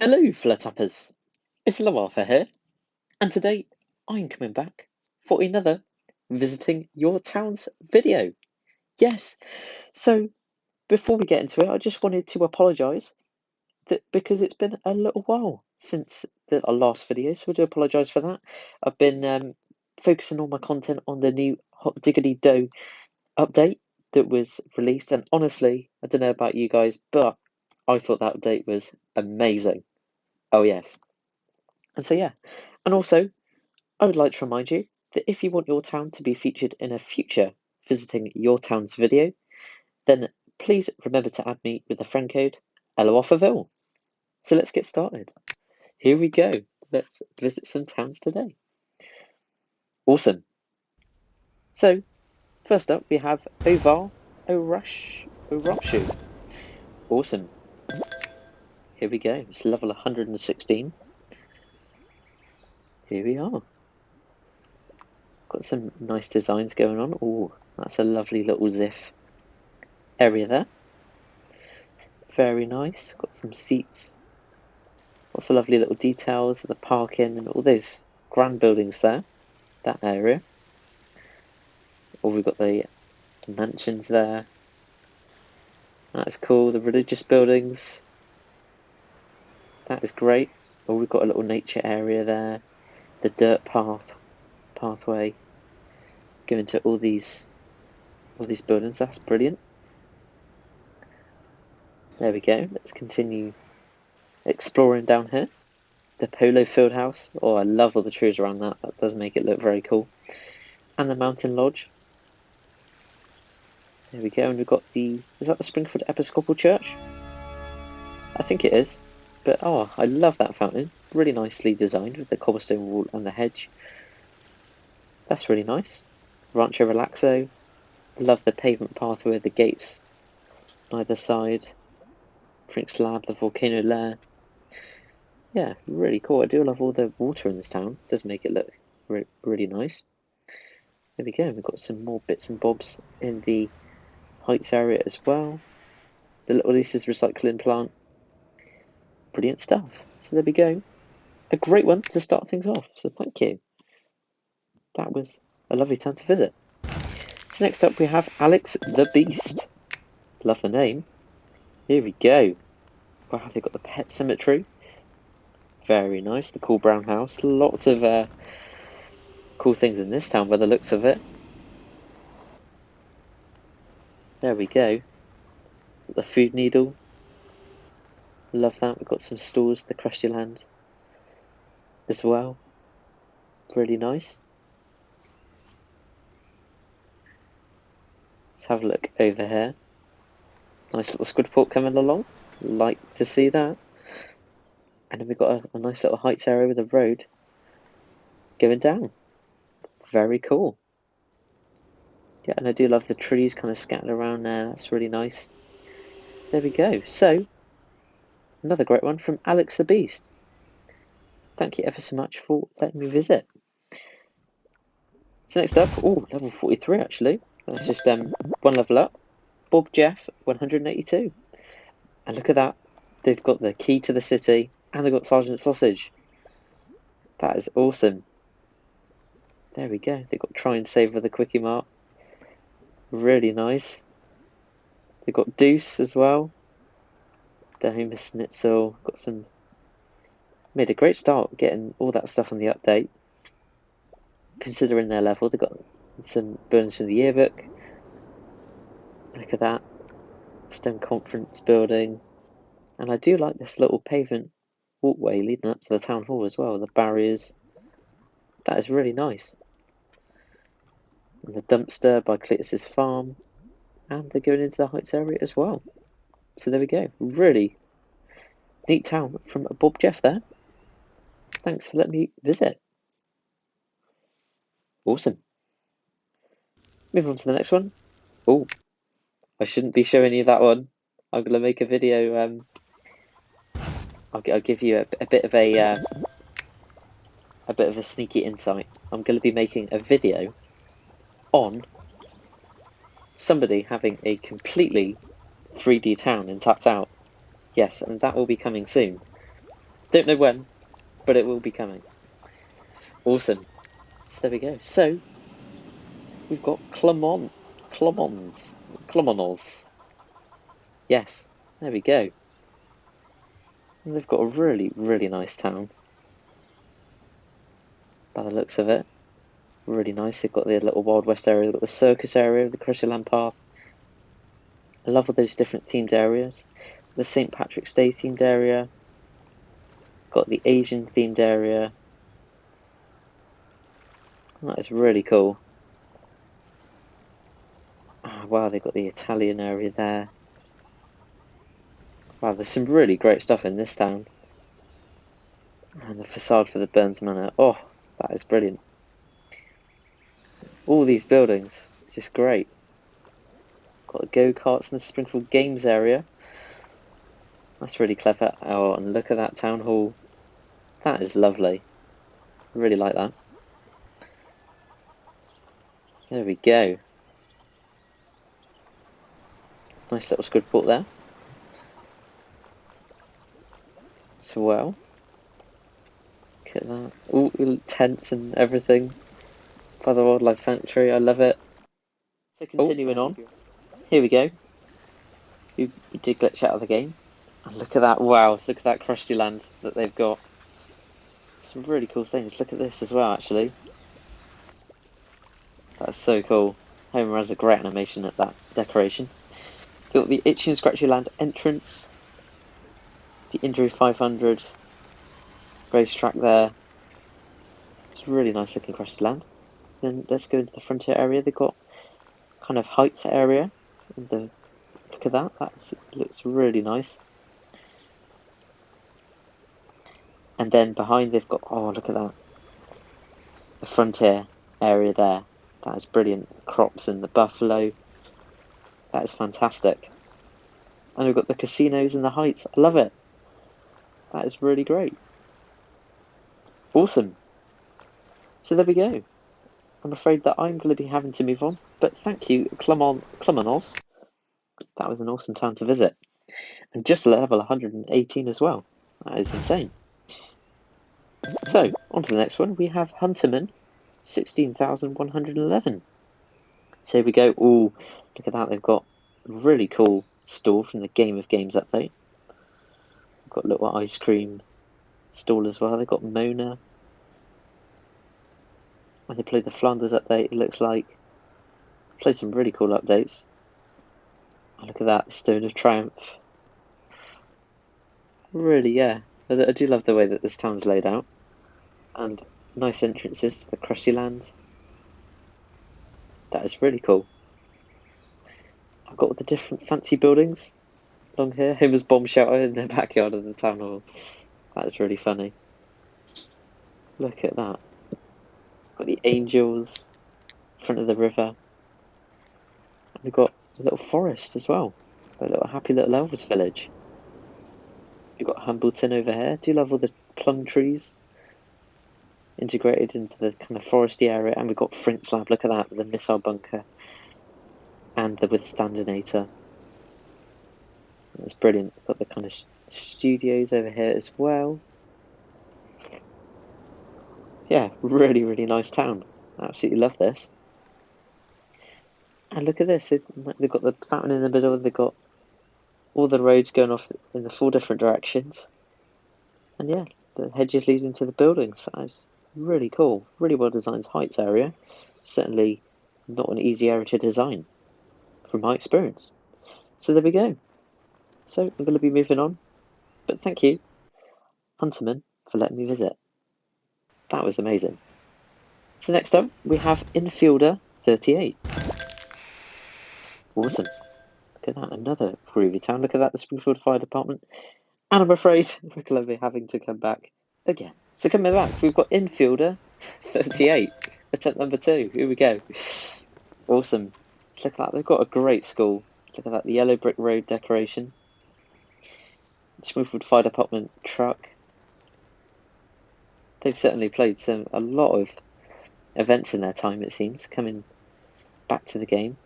Hello, Flirtappers. It's ElloArfur here, and today I'm coming back for another Visiting Your Town's video. Yes, so before we get into it, I just wanted to apologise that because it's been a little while since our last video, so I do apologise for that. I've been focusing all my content on the new Hot Diggity Dough update that was released, and honestly, I don't know about you guys, but I thought that update was amazing. Oh, yes. And so, yeah, and also, I would like to remind you that if you want your town to be featured in a future Visiting Your Town's video, then please remember to add me with the friend code ElloArfurVille. So let's get started. Here we go. Let's visit some towns today. Awesome. So, first up, we have Orashu. Awesome. Here we go. It's level 116. Here we are. Got some nice designs going on. Oh, that's a lovely little Ziff area there. Very nice. Got some seats. Lots of lovely little details of the parking and all those grand buildings there. That area. Oh, we've got the mansions there. That's cool. The religious buildings. That is great. Oh, we've got a little nature area there. The dirt pathway going to all these buildings. That's brilliant. There we go. Let's continue exploring down here. The Polo Field House. Oh, I love all the trees around that. That does make it look very cool. And the Mountain Lodge. There we go. And we've got is that the Springfield Episcopal Church? I think it is. But oh, I love that fountain. Really nicely designed with the cobblestone wall and the hedge. That's really nice. Rancho Relaxo. Love the pavement pathway with the gates on either side. Frink's Lab, the volcano lair. Yeah, really cool. I do love all the water in this town. It does make it look really nice. There we go. We've got some more bits and bobs in the Heights area as well. The Little Lisa's recycling plant. Brilliant stuff. So there we go. A great one to start things off. So thank you. That was a lovely town to visit. So next up we have Alex the Beast. Love the name. Here we go. Wow, they've got the pet cemetery. Very nice. The cool brown house. Lots of cool things in this town by the looks of it. There we go. The food needle. Love that. We've got some stores, the Krusty Land as well. Really nice. Let's have a look over here. Nice little squid port coming along. Like to see that. And then we've got a nice little heights area with a road going down. Very cool. Yeah, and I do love the trees kind of scattered around there. That's really nice. There we go. So, another great one from Alex the Beast. Thank you ever so much for letting me visit. So next up, oh, level 43 actually. That's just one level up. Bob Jeff, 182. And look at that. They've got the key to the city and they've got Sergeant Sausage. That is awesome. There we go. They've got Try and Save with a Quickie Mart. Really nice. They've got Deuce as well. Dahoma Schnitzel. Got some. Made a great start getting all that stuff on the update. Considering their level, they've got some buildings from the Yearbook. Look at that. Stone Conference building. And I do like this little pavement walkway leading up to the town hall as well. The barriers. That is really nice. And the dumpster by Cletus's farm. And they're going into the Heights area as well. So there we go. Really neat town from Bob Jeff there. Thanks for letting me visit. Awesome. Moving on to the next one. Oh, I shouldn't be showing you that one. I'm going to make a video. I'll give you a bit of a sneaky insight. I'm going to be making a video on somebody having a completely 3D town in Tapped Out. Yes, and that will be coming soon. Don't know when, but it will be coming. Awesome. So there we go. So we've got Clemonts. Yes, there we go. And they've got a really, really nice town. By the looks of it. Really nice. They've got the little Wild West area, they've got the circus area, the Crystal Path. I love all those different themed areas. The St. Patrick's Day themed area. Got the Asian themed area. That is really cool. Oh, wow, they've got the Italian area there. Wow, there's some really great stuff in this town. And the facade for the Burns Manor. Oh, that is brilliant. All these buildings, it's just great. Got the go-karts and the Springfield Games area. That's really clever. Oh, and look at that town hall. That is lovely. I really like that. There we go. Nice little squid port there. Swell. Look at that. Ooh, tents and everything. By the Wildlife Sanctuary, I love it. So continuing on. Here we go. We did glitch out of the game. And look at that, wow, look at that Krusty Land that they've got. Some really cool things. Look at this as well, actually. That's so cool. Homer has a great animation at that decoration. Got the Itchy and Scratchy Land entrance. The Injury 500 racetrack there. It's a really nice looking Krusty Land. Then let's go into the frontier area. They've got kind of heights area. And look at that. That looks really nice. And then behind they've got, oh, look at that. The frontier area there. That is brilliant. Crops and the buffalo. That is fantastic. And we've got the casinos and the heights. I love it. That is really great. Awesome. So there we go. I'm afraid that I'm going to be having to move on. But thank you, Clemont. That was an awesome town to visit. And just level 118 as well. That is insane. So, on to the next one. We have Hunterman, 16,111. So here we go. Ooh, look at that. They've got a really cool stall from the Game of Games update. They've got a little ice cream stall as well. They've got Mona. And they played the Flanders update, it looks like. Played some really cool updates. Oh, look at that, Stone of Triumph. Really, yeah. I do love the way that this town's laid out. And nice entrances to the Krusty Land. That is really cool. I've got all the different fancy buildings along here. Homer's bomb shelter in the backyard of the town hall. That is really funny. Look at that. Got the angels in front of the river. And we've got a little forest as well. A little happy little Elvis village. We've got Hambleton over here. Do you love all the plum trees integrated into the kind of foresty area? And we've got Frink's Lab. Look at that, the missile bunker and the withstandinator. That's brilliant. Got the kind of studios over here as well. Yeah, really, really nice town. I absolutely love this. And look at this. They've got the fountain in the middle. They've got all the roads going off in the 4 different directions. And yeah, the hedges leading to the buildings. That is really cool. Really well designed heights area. Certainly not an easy area to design from my experience. So there we go. So I'm going to be moving on. But thank you, Hunterman, for letting me visit. That was amazing. So next up, we have Infielder 38. Awesome. Look at that, another groovy town. Look at that, the Springfield Fire Department. And I'm afraid we're going to be having to come back again. So coming back, we've got Infielder 38, attempt number 2. Here we go. Awesome. Look at that, they've got a great school. Look at that, the yellow brick road decoration. Springfield Fire Department truck. They've certainly played a lot of events in their time, it seems, coming back to the game.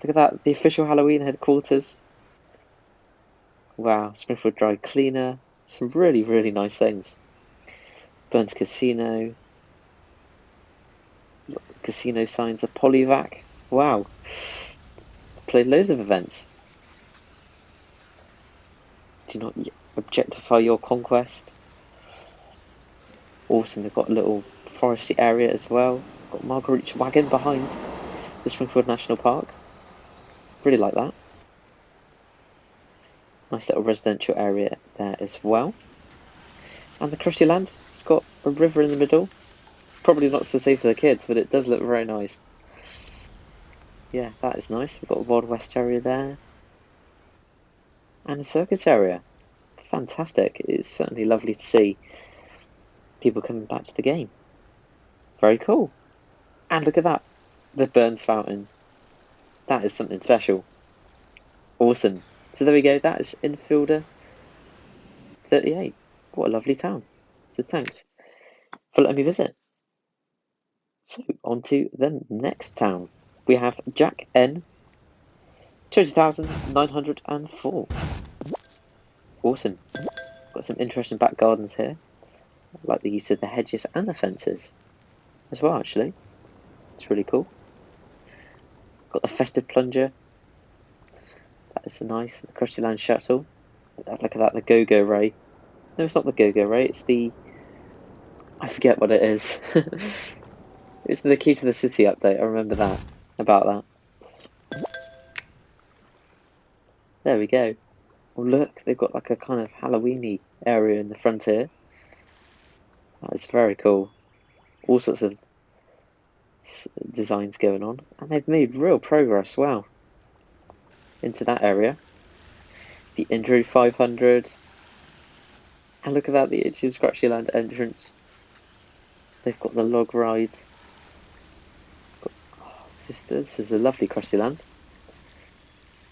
Look at that, the official Halloween headquarters. Wow, Springfield Dry Cleaner, Some really, really nice things. Burns Casino. Casino signs, a polyvac. Wow. Played loads of events. Do not objectify your conquest. Awesome, they've got a little foresty area as well. Got Marguerite's wagon behind the Springfield National Park. Really like that. Nice little residential area there as well. And the Crusty Land, it's got a river in the middle. Probably not so safe for the kids, but it does look very nice. Yeah, that is nice. We've got a Wild West area there. And a circus area. Fantastic. It's certainly lovely to see people coming back to the game. Very cool. And look at that. The Burns Fountain. That is something special. Awesome. So there we go. That is Infielder 38. What a lovely town. So thanks for letting me visit. So on to the next town. We have Jack N. 20,904. Awesome. Got some interesting back gardens here. I like the use of the hedges and the fences as well, actually. It's really cool. Got the festive plunger. That is nice. The Krusty Land shuttle. Look at that, the Go-Go Ray. No, it's not the Go-Go Ray, it's the... I forget what it is. It's the Key to the City update, I remember that. About that. There we go. Oh look, they've got like a kind of Halloween-y area in the front here. That is very cool. All sorts of designs going on. And they've made real progress, wow. Into that area. The Injury 500. And look at that, the Itchy and Scratchy Land entrance. They've got the log ride. This is a lovely Krusty Land.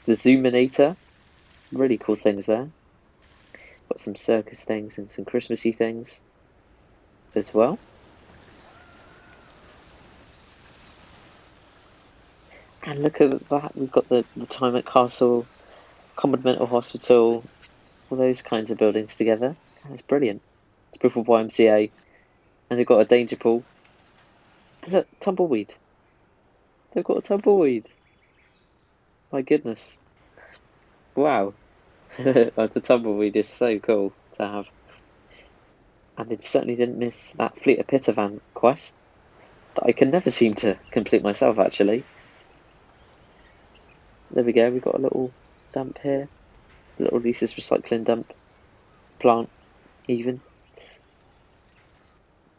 The Zoominator. Really cool things there. Got some circus things and some Christmassy things as well. And look at that, we've got the Retirement Castle, Common Mental Hospital, all those kinds of buildings together. That's brilliant. It's Bristol YMCA. And they've got a danger pool. And look, tumbleweed. They've got a tumbleweed. My goodness. Wow. The tumbleweed is so cool to have. And it certainly didn't miss that Fleet of Pitavan quest that I can never seem to complete myself, actually. There we go, we've got a little dump here. A little Lisa's recycling dump. Plant, even.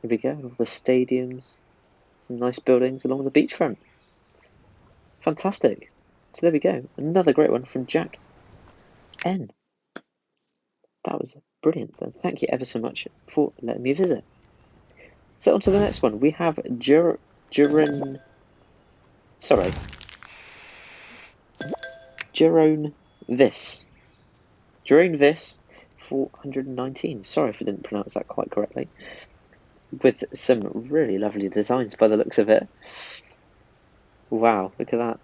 Here we go, all the stadiums. Some nice buildings along the beachfront. Fantastic. So there we go, another great one from Jack N. That was brilliant, and thank you ever so much for letting me visit. So on to the next one, we have Jiren Vis. Jiren Vis 419. Sorry if I didn't pronounce that quite correctly. With some really lovely designs by the looks of it. Wow, look at that.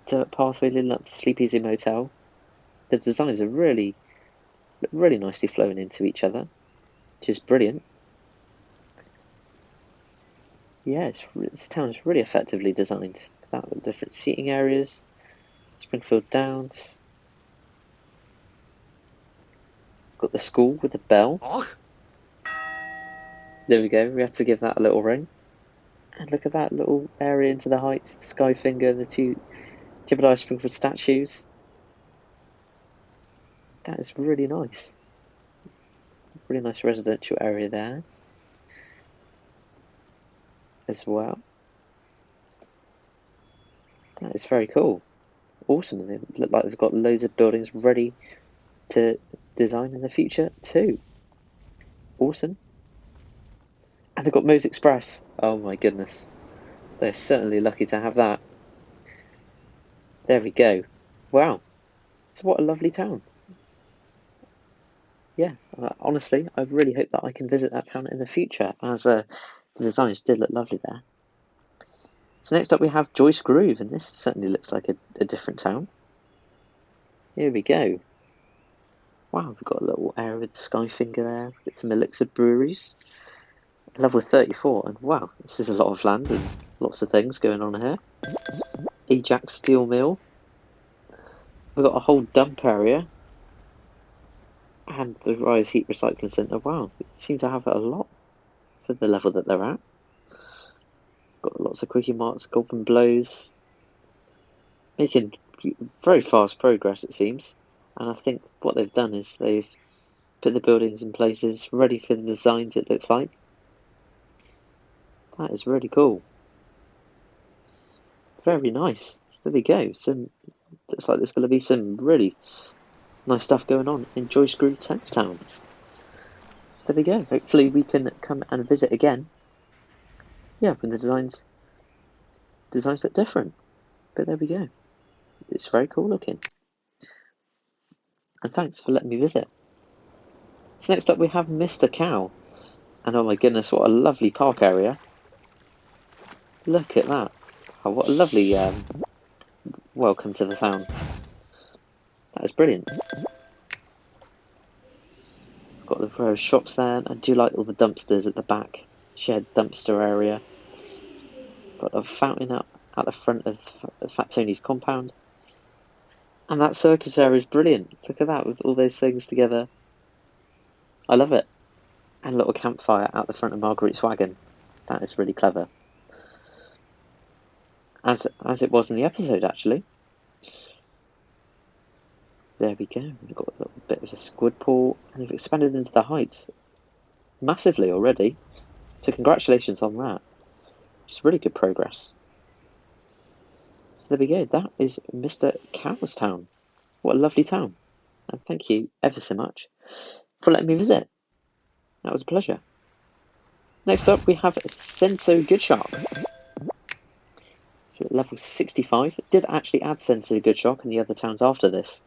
Dirt pathway leading up to Sleep Easy Motel. The designs are really nicely flowing into each other, which is brilliant. Yeah, this town is really effectively designed. Look at that, with different seating areas. Springfield Downs. Got the school with the bell. Oh. There we go, we had to give that a little ring. And look at that little area into the heights, the Skyfinger and the two Jebediah Springfield statues. That is really nice. Really nice residential area there as well. That is very cool. Awesome. They look like they've got loads of buildings ready to design in the future too. Awesome. And they've got Moe's Express. Oh my goodness. They're certainly lucky to have that. There we go. Wow. So what a lovely town. Yeah, honestly, I really hope that I can visit that town in the future, as the designs did look lovely there. So next up we have Joyce Groove, and this certainly looks like a different town. Here we go. Wow, we've got a little area with the Skyfinger there. We've got some Elixir breweries. Level 34, and wow, this is a lot of land and lots of things going on here. Ajax Steel Mill. We've got a whole dump area. And the Rise Heat Recycling Centre. Wow, they seem to have a lot for the level that they're at. Got lots of quickie marks, golden blows. Making very fast progress, it seems. And I think what they've done is they've put the buildings in places ready for the designs, it looks like. That is really cool. Very nice. There we go. Looks like there's going to be some really nice stuff going on in Joyce Groove Town. So there we go. Hopefully we can come and visit again. Yeah, when the designs look different. But there we go. It's very cool looking. And thanks for letting me visit. So next up we have Mr. Cow. And oh my goodness, what a lovely park area. Look at that. Oh, what a lovely welcome to the town. That is brilliant. Got the row of shops there, and I do like all the dumpsters at the back. Shared dumpster area. Got a fountain up at the front of Fat Tony's compound. And that circus area is brilliant. Look at that with all those things together. I love it. And a little campfire out the front of Marguerite's wagon. That is really clever. As it was in the episode, actually. There we go. We've got a little bit of a squid pool, and we've expanded into the heights massively already. So congratulations on that. It's really good progress. So there we go. That is Mr. Cow's Town. What a lovely town. And thank you ever so much for letting me visit. That was a pleasure. Next up, we have Senso Good Shark. So at level 65, it did actually add Senso Good Shark in the other towns after this.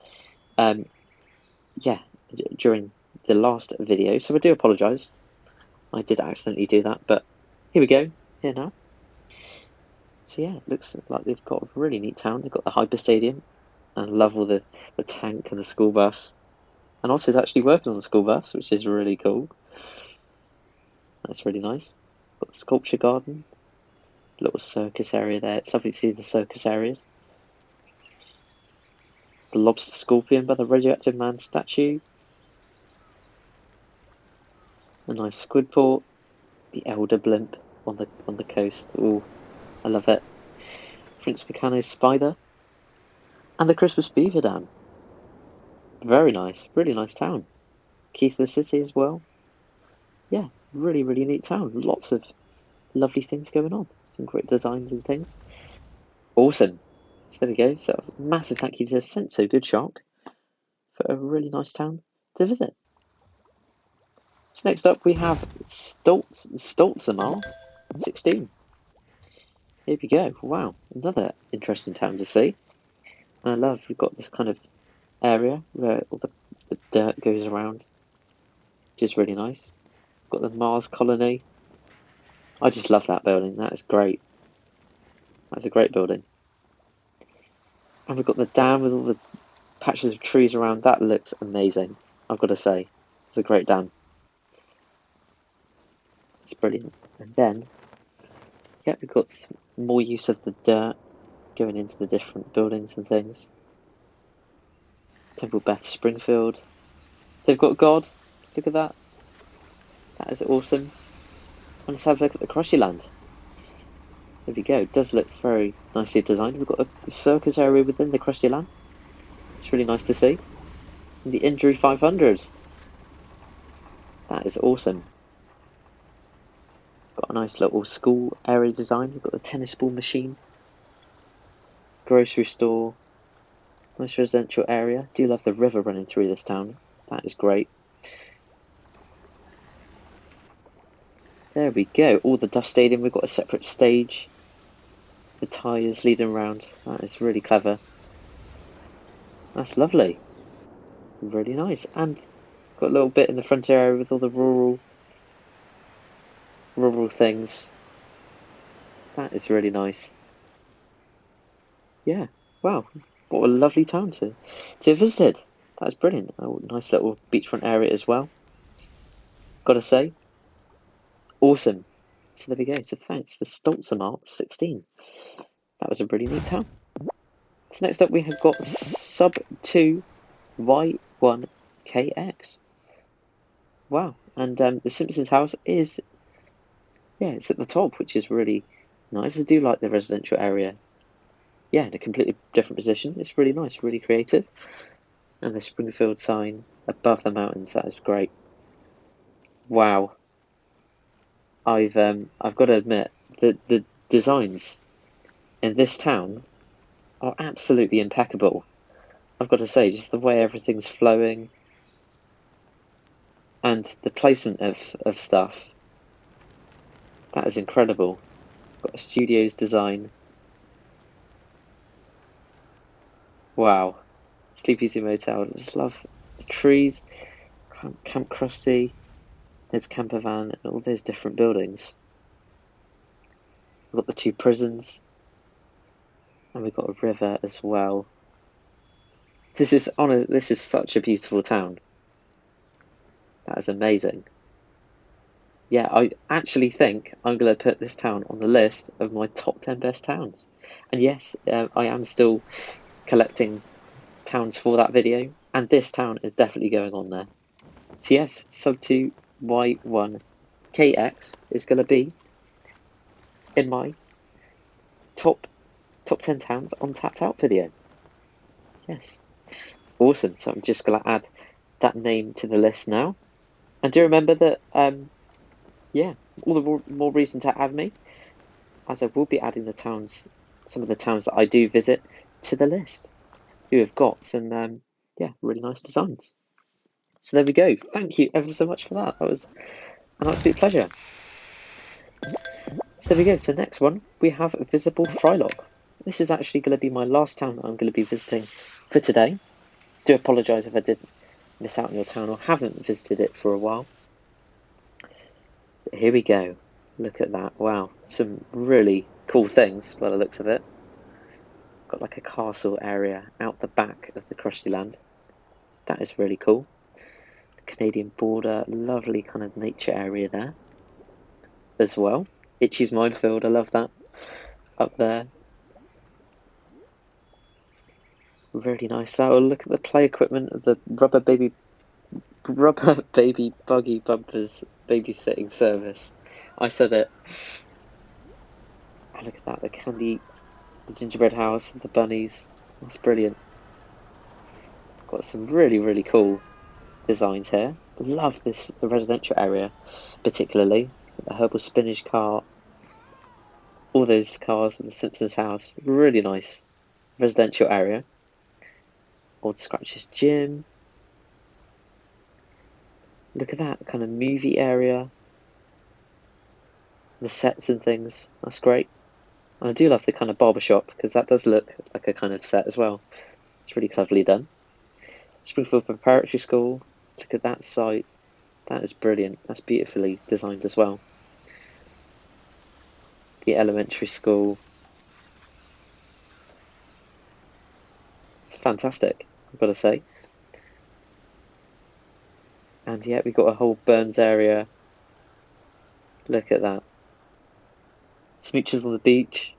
Yeah, during the last video, so I do apologise. I did accidentally do that, but here we go, here now. So yeah, it looks like they've got a really neat town. They've got the Hyper Stadium, and I love all the tank and the school bus. And also it's actually working on the school bus, which is really cool. That's really nice. Got the sculpture garden, little circus area there. It's lovely to see the circus areas. The lobster scorpion by the radioactive man statue. A nice squid port. The elder blimp on the coast. Ooh, I love it. Prince Meccano's spider. And the Christmas beaver dam. Very nice, really nice town. Keys to the city as well. Yeah, really, really neat town. Lots of lovely things going on. Some great designs and things. Awesome. So there we go. So massive thank you to Senso Good Shark for a really nice town to visit. So next up we have Stoltz 16. Here we go. Wow, another interesting town to see. And I love we've got this kind of area where all the dirt goes around, which is really nice. Got the Mars colony. I just love that building. That is great. That's a great building. And we've got the dam with all the patches of trees around. That looks amazing, I've got to say. It's a great dam. It's brilliant. And then, yeah, we've got more use of the dirt going into the different buildings and things. Temple Beth Springfield. They've got God. Look at that. That is awesome. And let's have a look at the Crushy Land. There we go. It does look very nicely designed. We've got a circus area within the Crusty Land. It's really nice to see. And the Injury 500. That is awesome. Got a nice little school area design. We've got the tennis ball machine. Grocery store. Nice residential area. Do love the river running through this town. That is great. There we go. All the Duff Stadium. We've got a separate stage. The tyres leading around. That is really clever. That's lovely. Really nice. And got a little bit in the front area with all the rural things. That is really nice. Yeah. Wow. What a lovely town to have visited. That was brilliant. Oh, nice little beachfront area as well. Gotta say, awesome. So there we go. So thanks to Stoltz 16. That was a really neat town. So next up we have got Sub 2 Y1KX. Wow, and the Simpsons house is, yeah, it's at the top, which is really nice. I do like the residential area. Yeah, in a completely different position. It's really nice, really creative. And the Springfield sign above the mountains, that is great. Wow. I've got to admit that the designs in this town are absolutely impeccable. I've got to say, just the way everything's flowing and the placement of stuff, that is incredible. Got a studio's design. Wow. Sleepy Zoo Motel. I just love the trees. Camp Krusty. There's Camper Van and all those different buildings. We've got the 2 prisons. And we've got a river as well. This is such a beautiful town. That is amazing. Yeah, I actually think I'm going to put this town on the list of my top 10 best towns. And yes, I am still collecting towns for that video, and this town is definitely going on there. So yes, Sub 2 Y1KX is going to be in my top 10 towns on Tapped Out video. Yes, awesome. So I'm just going to add that name to the list now. And do remember that, yeah, all the more reason to add me, as I will be adding the towns, some of the towns that I do visit, to the list, who have got some, yeah, really nice designs. So there we go. Thank you ever so much for that. That was an absolute pleasure. So there we go. So next one, we have Visible Frylock. This is actually going to be my last town that I'm going to be visiting for today. Do apologise if I did miss out on your town or haven't visited it for a while. But here we go. Look at that. Wow. Some really cool things by the looks of it. Got like a castle area out the back of the Krusty Land. That is really cool. The Canadian border, lovely kind of nature area there as well. Itchy's Minefield, I love that. Up there. Really nice. Oh, look at the play equipment of the rubber baby buggy bumpers babysitting service. I said it. Oh, look at that, the candy, the gingerbread house, the bunnies. That's brilliant. Got some really cool designs here. Love the residential area, particularly the herbal spinach cart. All those cars from the Simpsons house. Really nice residential area. Old Scratch's gym. Look at that kind of movie area. The sets and things. That's great. And I do love the kind of barbershop, because that does look like a kind of set as well. It's really cleverly done. Springfield Preparatory School. Look at that site. That is brilliant. That's beautifully designed as well. The elementary school. It's fantastic, I've got to say. And yeah, we've got a whole Burns area. Look at that. Smooches on the beach.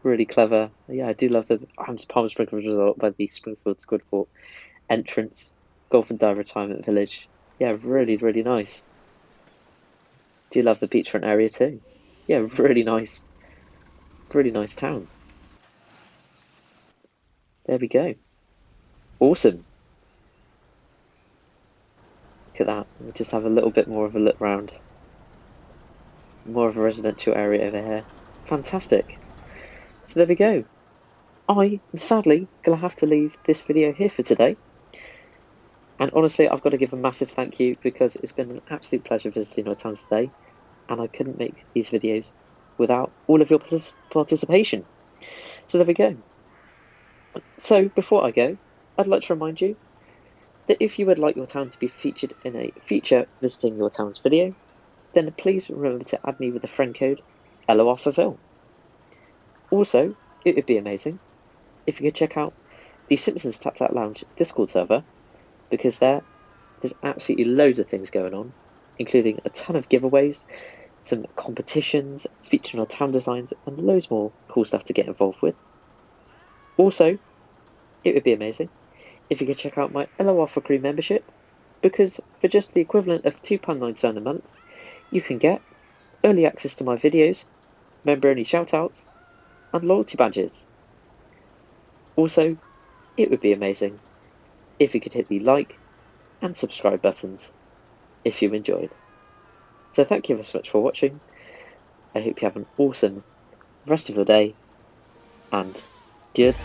Really clever. Yeah, I do love the Palm Springfield Resort by the Springfield Squidport entrance. Golf and Dive Retirement Village. Yeah, really nice. Do love the beachfront area too. Yeah, really nice. Really nice town. There we go. Awesome. Look at that. We'll just have a little bit more of a look round. More of a residential area over here. Fantastic. So there we go. I am sadly going to have to leave this video here for today. And honestly, I've got to give a massive thank you, because it's been an absolute pleasure visiting our towns today. And I couldn't make these videos without all of your participation. So there we go. So before I go, I'd like to remind you that if you would like your town to be featured in a future Visiting Your Towns video, then please remember to add me with the friend code ElloArfurVille. Also, it would be amazing if you could check out the Simpsons Tapped Out Lounge Discord server, because there's absolutely loads of things going on, including a ton of giveaways, some competitions featuring our town designs, and loads more cool stuff to get involved with. Also, it would be amazing if you could check out my ElloArfur Crew membership, because for just the equivalent of £2.99 a month, you can get early access to my videos, member-only shoutouts, and loyalty badges. Also, it would be amazing if you could hit the like and subscribe buttons if you enjoyed. So thank you so much for watching. I hope you have an awesome rest of your day, and good